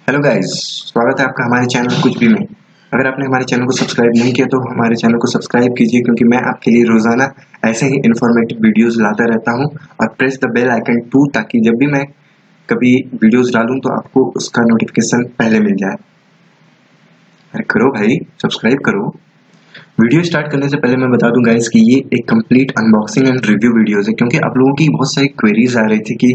Hello guys, स्वागत है आपका हमारे चैनल कुछ भी में। अगर आपने हमारे चैनल को सब्सक्राइब नहीं किया तो हमारे चैनल को सब्सक्राइब कीजिए, क्योंकि मैं आपके लिए रोजाना ऐसे ही इन्फॉर्मेटिव वीडियोस लाता रहता हूं। और प्रेस द बेल आइकन 2, ताकि जब भी मैं कभी वीडियोस डालूं तो आपको उसका नोटिफिकेशन पहले मिल जाए। अरे करो भाई, सब्सक्राइब करो। वीडियो स्टार्ट करने से पहले मैं बता दूं गाइस कि ये एक complete unboxing and review videos है, क्योंकि आप लोगों की बहुत सारी क्वेरीज आ रही थी कि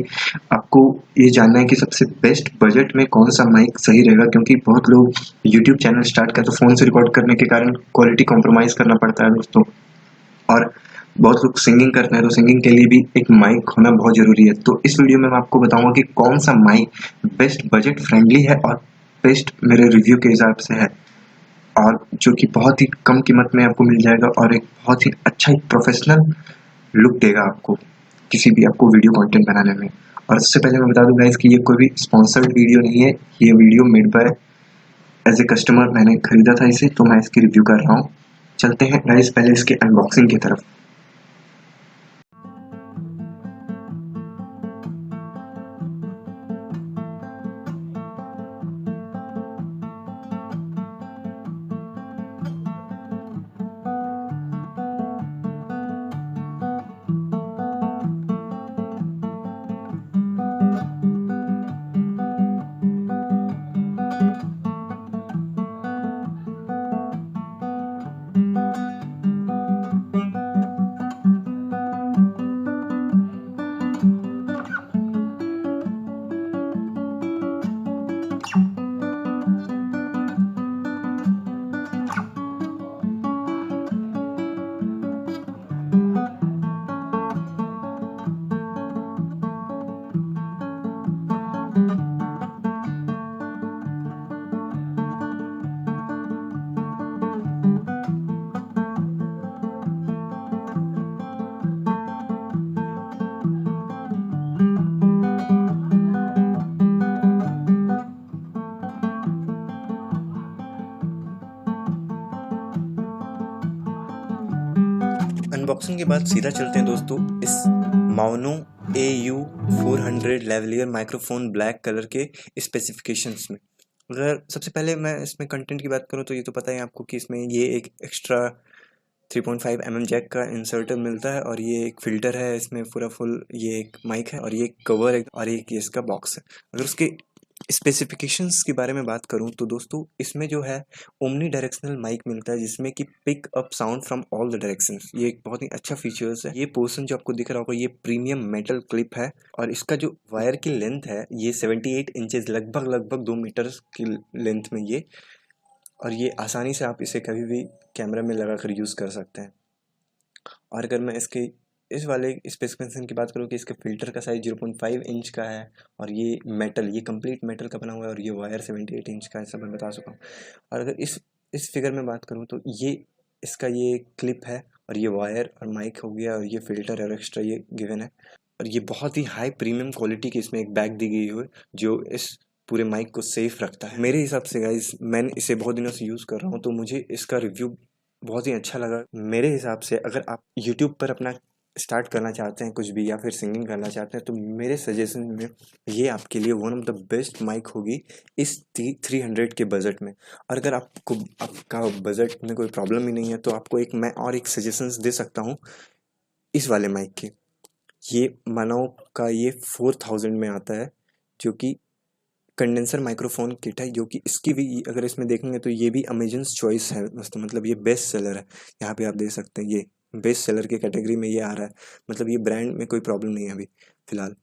आपको ये जानना है कि सबसे बेस्ट बजट में कौन सा माइक सही रहेगा। क्योंकि बहुत लोग यूट्यूब चैनल स्टार्ट करते फ़ोन से रिकॉर्ड करने के कारण क्वालिटी कॉम्प्रोमाइज़ करना पड़ता है दोस्तों। और बहुत लोग सिंगिंग करते हैं, तो सिंगिंग के लिए भी एक माइक होना बहुत ज़रूरी है। तो इस वीडियो में मैं आपको बताऊंगा कि कौन सा माइक बेस्ट बजट फ्रेंडली है और बेस्ट मेरे रिव्यू के हिसाब से है, और जो कि बहुत ही कम कीमत में आपको मिल जाएगा और एक बहुत ही अच्छा एक प्रोफेशनल लुक देगा आपको किसी भी आपको वीडियो कंटेंट बनाने में। और इससे पहले मैं बता दूं गाइस कि ये कोई भी स्पॉन्सर्ड वीडियो नहीं है, ये video made by as a customer. मैंने खरीदा था इसे, तो मैं इसकी रिव्यू कर रहा हूँ। चलते हैं गाइस पहले इसके अनबॉक्सिंग की तरफ। अनबॉक्सिंग के बाद सीधा चलते हैं दोस्तों इस माउनो AU-400 lavalier microphone black colour के स्पेसिफिकेशंस में। अगर सबसे पहले मैं इसमें कंटेंट की बात करूं तो ये तो पता है आपको कि इसमें ये एक एक्स्ट्रा 3.5 mm जैक का इंसर्टर मिलता है, और ये एक फिल्टर है इसमें पूरा फुल, ये एक माइक है और ये एक कवर है और एक ये इसका बॉक्स है। अगर उसके स्पेसिफिकेशंस के बारे में बात करूं तो दोस्तों इसमें जो है ओमनी डायरेक्शनल माइक मिलता है, जिसमें कि pick up sound from all the directions. ये एक बहुत ही अच्छा फीचर्स है। ये पोर्शन जो आपको दिख रहा होगा ये प्रीमियम मेटल क्लिप है, और इसका जो वायर की लेंथ है ये 78 इंचेस, लगभग 2 मीटर की लेंथ में ये, और ये आसानी से आप इसे कभी भी कैमरा में लगाकर यूज़ कर सकते हैं। और अगर मैं इसके इस वाले स्पेसिफिकेशन की बात करूँ कि इसके फिल्टर का साइज 0.5 इंच का है, और ये कंप्लीट मेटल का बना हुआ है, और ये वायर 78 इंच का है, ऐसा मैं बता सकता हूँ। और अगर इस फिगर में बात करूँ तो ये क्लिप है, और ये वायर और माइक हो गया, और ये फिल्टर और एक्स्ट्रा ये गिवन है। और ये बहुत ही हाई प्रीमियम क्वालिटी की इसमें एक बैग दी गई है, जो इस पूरे माइक को सेफ रखता है। मेरे हिसाब से गाइज, मैंने इसे बहुत दिनों से यूज़ कर रहा हूँ, तो मुझे इसका रिव्यू बहुत ही अच्छा लगा। मेरे हिसाब से अगर आप यूट्यूब पर अपना स्टार्ट करना चाहते हैं कुछ भी, या फिर सिंगिंग करना चाहते हैं, तो मेरे सजेशन में ये आपके लिए one of the best mic होगी इस 300 के बजट में। और अगर आपका बजट में कोई प्रॉब्लम ही नहीं है तो आपको मैं और एक सजेशंस दे सकता हूँ इस वाले माइक के। ये मानो का ये 4000 में आता है, जो कि कंडेंसर माइक्रोफोन किट है, जो कि इसकी भी अगर इसमें देखेंगे तो ये भी अमेजन्स चॉइस है दोस्तों। मतलब ये बेस्ट सेलर है, यहाँ पे आप देख सकते हैं ये बेस्ट सेलर के कैटेगरी में ये आ रहा है। मतलब ये ब्रांड में कोई प्रॉब्लम नहीं है अभी फिलहाल।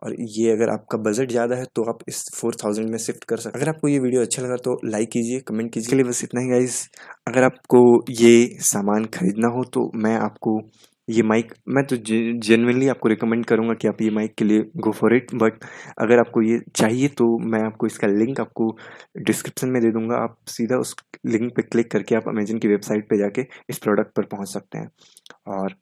और ये अगर आपका बजट ज़्यादा है तो आप इस 4000 में शिफ्ट कर सकते हैं। अगर आपको ये वीडियो अच्छा लगा तो लाइक कीजिए, कमेंट कीजिए। इसके लिए बस इतना ही गाइस। अगर आपको ये सामान खरीदना हो तो मैं आपको ये माइक, मैं तो जेन्युइनली आपको रिकमेंड करूँगा कि आप ये माइक के लिए गो फॉर इट। बट अगर आपको ये चाहिए तो मैं आपको इसका लिंक आपको डिस्क्रिप्शन में दे दूँगा। आप सीधा उस लिंक पे क्लिक करके आप अमेजन की वेबसाइट पे जाके इस प्रोडक्ट पर पहुँच सकते हैं। और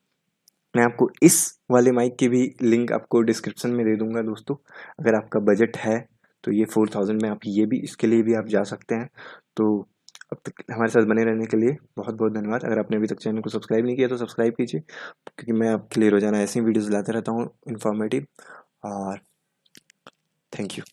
मैं आपको इस वाले माइक की भी लिंक आपको डिस्क्रिप्शन में दे दूंगा दोस्तों। अगर आपका बजट है तो ये 4000 में आप ये भी, इसके लिए भी आप जा सकते हैं। तो अब तक हमारे साथ बने रहने के लिए बहुत बहुत धन्यवाद। अगर आपने अभी तक चैनल को सब्सक्राइब नहीं किया तो सब्सक्राइब कीजिए, क्योंकि मैं आपके लिए रोजाना ऐसी वीडियोस लाते रहता हूँ इन्फॉर्मेटिव। और थैंक यू।